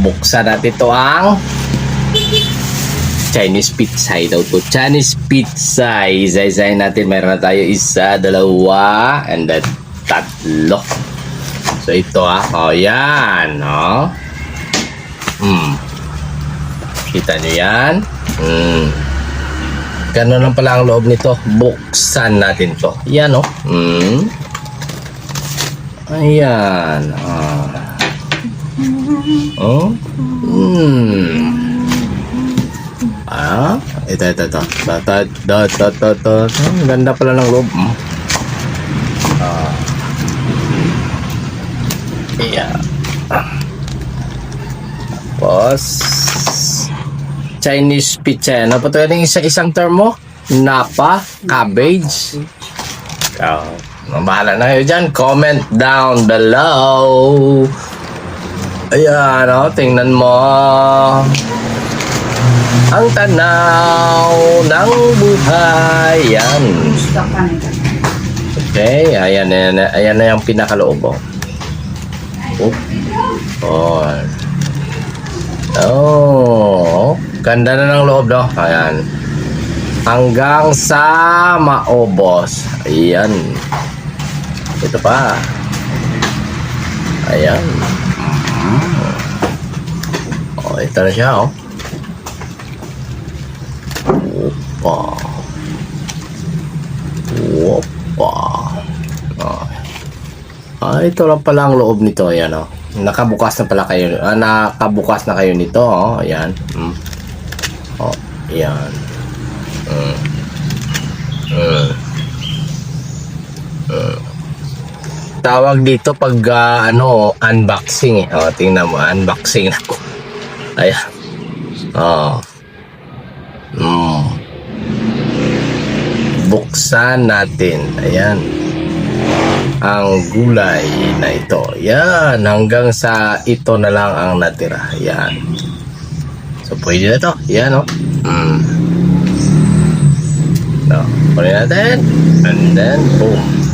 buksan natin ito ang Chinese pizza daw to. Chinese pizza. Isa-isahin natin. Mayroon na tayo isa, dalawa, and then tatlo. So ito oh yan, oh. Kita nyo yan? Gano'n lang pala ang loob nito. Buksan natin to. Yan, oh. Ayan. Ito. Ganda pala ng loob. Ayan. Tapos Chinese pizza. Ano pa ito? Isang term mo? Napa, cabbage. Mabahala na kayo dyan. Comment down below. Ayan, oh, tingnan mo. Ang tanaw ng buhay. Yan. Okay, ayan na yung pinakaloob. Oh, ganda na ng loob, no? Ayan. Hanggang sa maubos. Ayan. Ito pa. Ayan. Oh, ito na siya, oh. Ito lang pala ang loob nito. Ayan, oh. Nakabukas na pala kayo. Nakabukas na kayo nito, oh. Ayan. Oh, ayan. Tawag dito pag unboxing, eh. Oh, tingnan mo, unboxing ako. Ayan. Oh. Buksan natin. Ayan. Ang gulay na ito. Yan. Hanggang sa ito na lang ang natira. Yan. So, pwede na ito. Yan, oh. No. Pwede natin. And then, boom.